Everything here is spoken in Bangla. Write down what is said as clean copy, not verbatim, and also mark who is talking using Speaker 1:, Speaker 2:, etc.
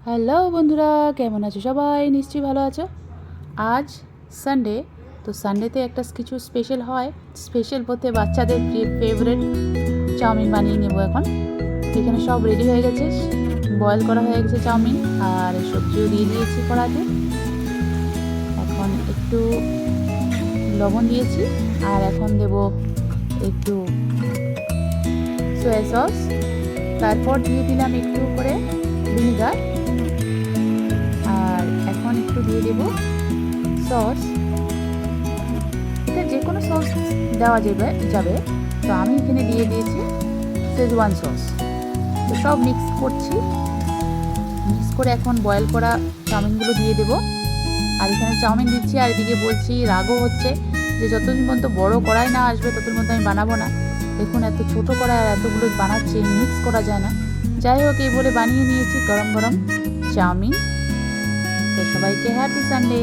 Speaker 1: হ্যালো বন্ধুরা, কেমন আছো সবাই? নিশ্চয়ই ভালো আছো। আজ সানডে, তো সানডেতে একটা কিছু স্পেশাল হয়। স্পেশাল বলতে বাচ্চাদের ফেভারিট চাউমিন বানিয়ে নেব এখন। এখানে সব রেডি হয়ে গেছে, বয়েল করা হয়ে গেছে চাউমিন, আর সবজিও দিয়ে দিয়েছি কড়াতে। এখন একটু লবণ দিয়েছি, আর এখন দেব একটু সয়া সস, তারপর দিয়ে দিলাম একটু করে ভিনিগার, আর এখন একটু দিয়ে দেব সস। এটা যে কোনো সস দেওয়া যাবে। তো আমি এখানে দিয়ে দিয়েছি শেজওয়ান সস। তো সব মিক্স করছি, মিক্স করে এখন বয়েল করা চাউমিনগুলো দিয়ে দেব। আর এখানে চাউমিন দিচ্ছি, আর এদিকে বলছি, রাগও হচ্ছে যে যতদিন পর্যন্ত বড় কড়াই না আসবে ততদিন পর্যন্ত আমি বানাবো না। দেখুন এত ছোট কড়াই আর এতগুলো বানাচ্ছি, মিক্স করা যায় না। যাই হোক, এই বলে বানিয়ে নিয়েছি গরম গরম চাউমিন। তো সবাইকে হ্যাপি সানডে।